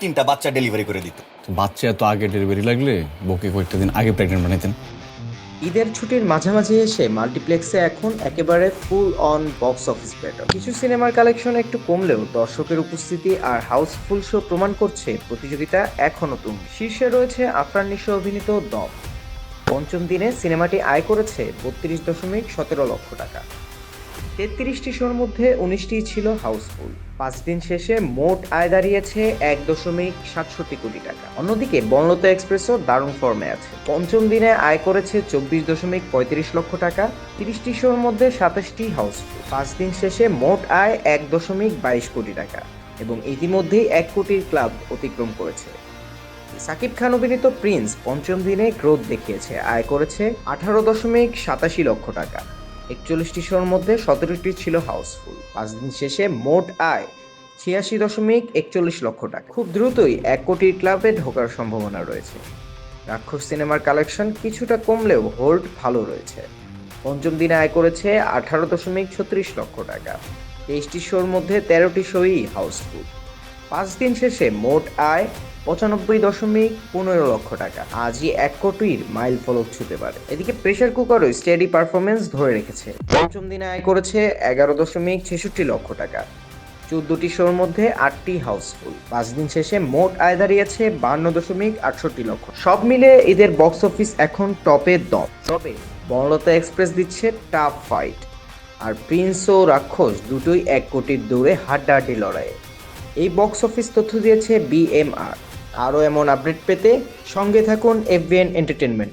তিনটা বাচ্চা ডেলিভারি করে দিত। বাচ্চা এত আগে ডেলিভারি লাগলে বউকে কয়েকটা দিন আগে প্রেগনেন্ট বানাইতেন। ঈদের ছুটির মাঝামাঝি এসে মাল্টিপ্লেক্সে এখন একেবারে full on box office battle. কিছু সিনেমার কালেকশন একটু কমলেও দর্শকের উপস্থিতি আর হাউসফুল শো প্রমাণ করছে প্রতিযোগিতা এখনও তুঙ্গে। শীর্ষে রয়েছে আফরান নিশো অভিনীত দম। পঞ্চম দিনে সিনেমাটি আয় করেছে 32.17 লক্ষ টাকা। 33টি শোর মধ্যে 19টি ছিল হাউসফুল। 5 দিন শেষে মোট আয় দাঁড়িয়েছে 1.67 কোটি টাকা। অন্যদিকে বনলতা এক্সপ্রেসও দারুণ ফর্মে আছে। পঞ্চম দিনে আয় করেছে 24.35 লক্ষ টাকা। 30টি শোর মধ্যে 27টি হাউসফুল। 5 দিন শেষে মোট আয় 1.22 কোটি টাকা এবং ইতিমধ্যেই 1 কোটির ক্লাব অতিক্রম করেছে। সাকিব খান অভিনীত প্রিন্স পঞ্চম দিনে গ্রোথ দেখিয়েছে, আয় করেছে 18.87 লক্ষ টাকা। 41টি শোর মধ্যে 17টি ছিল হাউসফুল। 5 দিন শেষে মোট আয় 86.41 লক্ষ টাকা। খুব দ্রুতই 1 কোটির ক্লাবে ঢোকার সম্ভাবনা রয়েছে। রাক্ষস সিনেমার কালেকশন কিছুটা কমলেও হোল্ড ভালো রয়েছে। পঞ্চম দিনে আয় করেছে 18.36 লক্ষ টাকা। 23টি শোর মধ্যে 13টি শোই হাউসফুল। 5 দিন শেষে মোট আয় 95.15 লক্ষ টাকা। আজই 1 কোটির মাইল ফলক ছুঁতে পারে। এদিকে প্রেসার কুকারও স্টেডি পারফরমেন্স ধরে রেখেছে। পঞ্চম দিনে আয় করেছে 11.66 লক্ষ টাকা। 14টি শোর মধ্যে 8টি হাউসফুল। 5 দিন শেষে মোট আয় দাঁড়িয়েছে 52.68 লক্ষ। সব মিলে ঈদের বক্স অফিস এখন টপে দম। তবে বনলতা এক্সপ্রেস দিচ্ছে টাফ ফাইট, আর প্রিন্স ও রাক্ষস দুটোই 1 কোটির দৌড়ে হাড্ডাহাড্ডি লড়াইয়ে। এই বক্স অফিস তথ্য দিয়েছে বিএমআর। আরও এমন আপডেট পেতে সঙ্গে থাকুন এফবিএন এন্টারটেনমেন্ট।